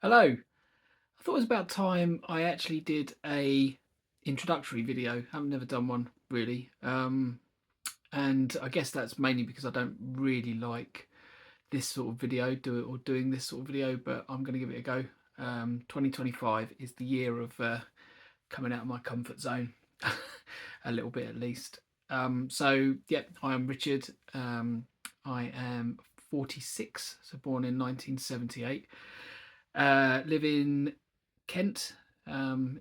Hello. I thought it was about time I actually did a introductory video. I've never done one really. And I guess that's mainly because I don't really like this sort of video, doing this sort of video, but I'm going to give it a go. 2025 is the year of coming out of my comfort zone, a little bit at least. So yeah, I am Richard. I am 46, so born in 1978. Live in Kent, in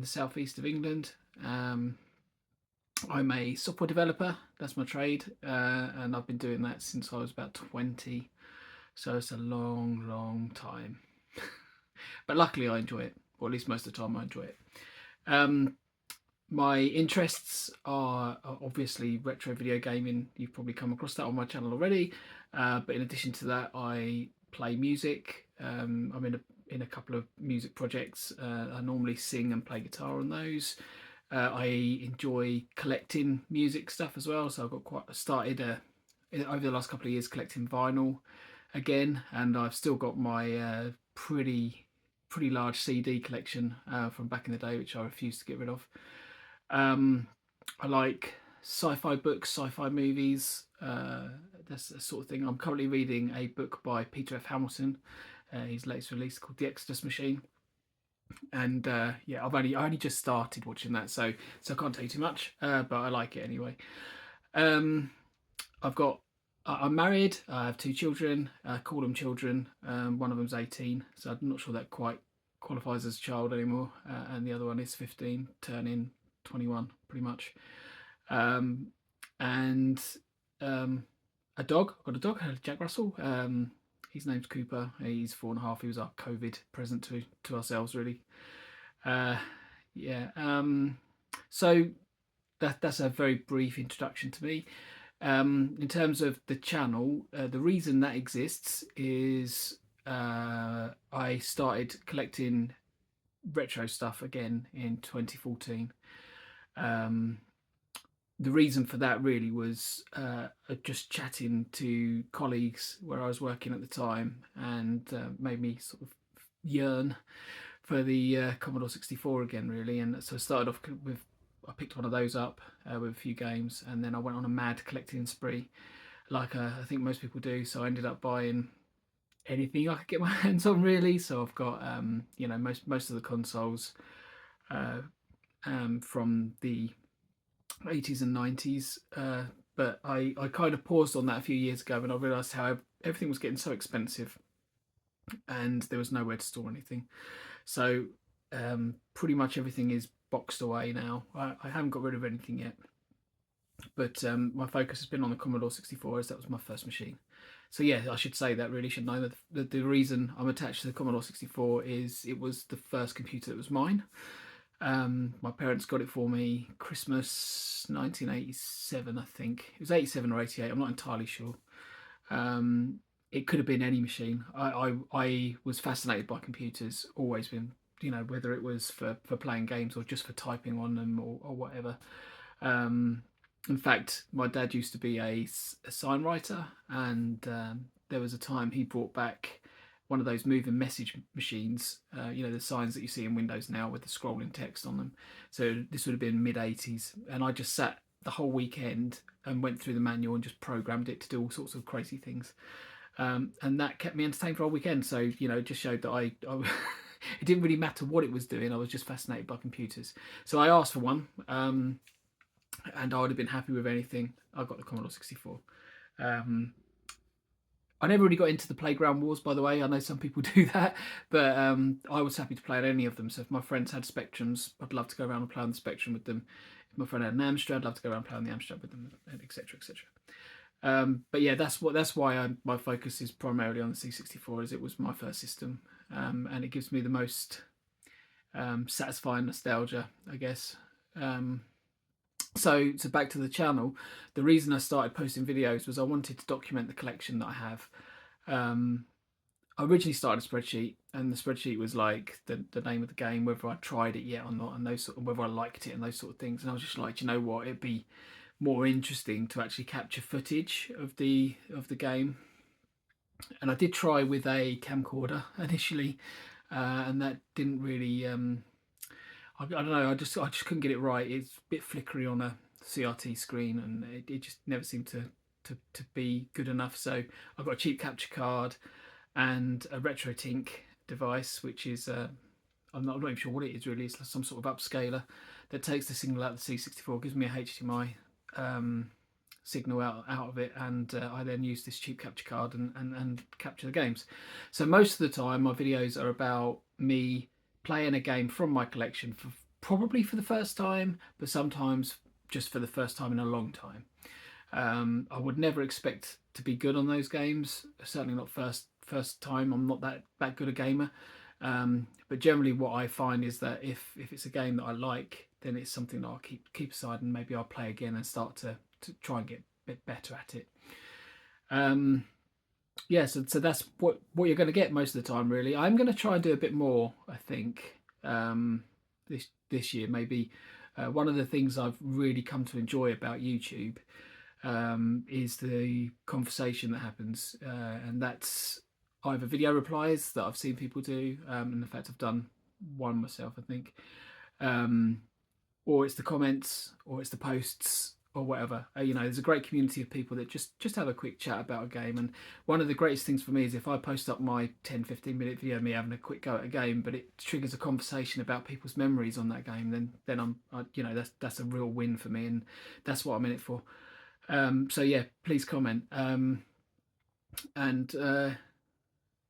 the southeast of England. I'm a software developer. That's my trade, and I've been doing that since I was about 20. So it's a long, long time. But luckily, I enjoy it, or at least most of the time, I enjoy it. Um, my interests are obviously retro video gaming. You've probably come across that on my channel already. But in addition to that, I play music. I'm in a couple of music projects. I normally sing and play guitar on those. I enjoy collecting music stuff as well. So I've got quite started over the last couple of years collecting vinyl again, and I've still got my pretty large CD collection from back in the day, which I refuse to get rid of. Um, I like sci-fi books, sci-fi movies. That's the sort of thing. I'm currently reading a book by Peter F. Hamilton, his latest release called The Exodus Machine. And yeah, I only just started watching that, so I can't tell you too much, but I like it anyway. Um, I've got I'm married. I have two children. I call them children. One of them's 18, so I'm not sure that quite qualifies as a child anymore. And the other one is 15, turning 21, pretty much. Um, and a dog. I've got a dog, Jack Russell. His name's Cooper. He's 4.5. He was our COVID present to ourselves, really. Uh, yeah. So that's a very brief introduction to me. In terms of the channel, the reason that exists is I started collecting retro stuff again in 2014. Um, the reason for that really was just chatting to colleagues where I was working at the time, and made me sort of yearn for the Commodore 64 again, really. And so I started off with, I picked one of those up with a few games, and then I went on a mad collecting spree, like I think most people do. So I ended up buying anything I could get my hands on, really. So I've got most of the consoles uh, from the 80s and 90s. But I kind of paused on that a few years ago when I realised how everything was getting so expensive and there was nowhere to store anything. So pretty much everything is boxed away now. I haven't got rid of anything yet, but my focus has been on the Commodore 64 as that was my first machine. So yeah, I should say that really, should know that the reason I'm attached to the Commodore 64 is it was the first computer that was mine. My parents got it for me Christmas 1987, I think. It was 87 or 88, I'm not entirely sure. Um, it could have been any machine. I was fascinated by computers, always been, whether it was for playing games or just for typing on them or whatever. Um, in fact, my dad used to be a sign writer, and there was a time he brought back one of those moving message machines, the signs that you see in Windows now with the scrolling text on them. So this would have been mid 80s, and I just sat the whole weekend and went through the manual and just programmed it to do all sorts of crazy things. And that kept me entertained for a weekend. So it just showed that it didn't really matter what it was doing. I was just fascinated by computers. So I asked for one, and I would have been happy with anything. I got the Commodore 64. Um, I never really got into the Playground Wars, by the way. I know some people do that, but I was happy to play at any of them. So if my friends had Spectrums, I'd love to go around and play on the Spectrum with them. If my friend had an Amstrad, I'd love to go around and play on the Amstrad with them, etc., etc. But yeah, that's why my focus is primarily on the C64, as it was my first system, and it gives me the most satisfying nostalgia, I guess. So back to the channel. The reason I started posting videos was I wanted to document the collection that I have. I originally started a spreadsheet, and the spreadsheet was like the name of the game, whether I tried it yet or not, and those whether I liked it and those sort of things. And I was just like, you know what, it'd be more interesting to actually capture footage of the game. And I did try with a camcorder initially, and that didn't really. I don't know. I just couldn't get it right. It's a bit flickery on a CRT screen, and it just never seemed to be good enough. So I've got a cheap capture card and a RetroTink device, which is I'm not even sure what it is really. It's some sort of upscaler that takes the signal out of the C64, gives me a HDMI signal out of it, and I then use this cheap capture card and capture the games. So most of the time my videos are about me playing a game from my collection for probably for the first time, but sometimes just for the first time in a long time. I would never expect to be good on those games, certainly not first time. I'm not that good a gamer. But generally what I find is that if it's a game that I like, then it's something that I'll keep aside, and maybe I'll play again and start to try and get a bit better at it. Yeah, so that's what you're going to get most of the time, really. I'm going to try and do a bit more, I think, this year. Maybe one of the things I've really come to enjoy about YouTube is the conversation that happens, and that's either video replies that I've seen people do, and in fact I've done one myself, I think, or it's the comments, or it's the posts, or whatever. There's a great community of people that just have a quick chat about a game. And one of the greatest things for me is if I post up my 10-15 minute video of me having a quick go at a game, but it triggers a conversation about people's memories on that game, then that's a real win for me, and that's what I'm in it for. So yeah, please comment. And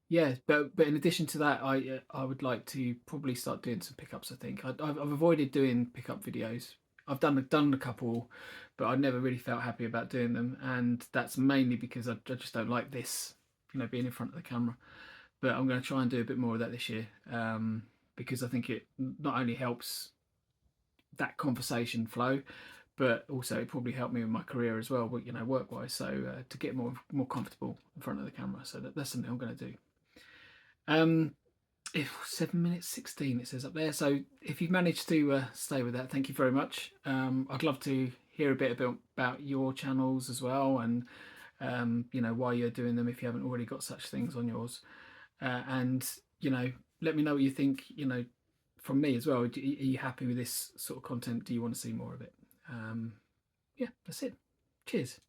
yeah, but in addition to that, I would like to probably start doing some pickups. I think I've avoided doing pickup videos. I've done a couple, but I never really felt happy about doing them, and that's mainly because I just don't like this, being in front of the camera. But I'm going to try and do a bit more of that this year, because I think it not only helps that conversation flow, but also it probably helped me with my career as well, work wise. So to get more comfortable in front of the camera. So that's something I'm going to do. If 7 minutes 16 it says up there. So if you've managed to stay with that, thank you very much. I'd love to hear a bit about your channels as well, and why you're doing them if you haven't already got such things on yours. And let me know what you think. From me as well. Are you happy with this sort of content? Do you want to see more of it? Yeah, that's it. Cheers.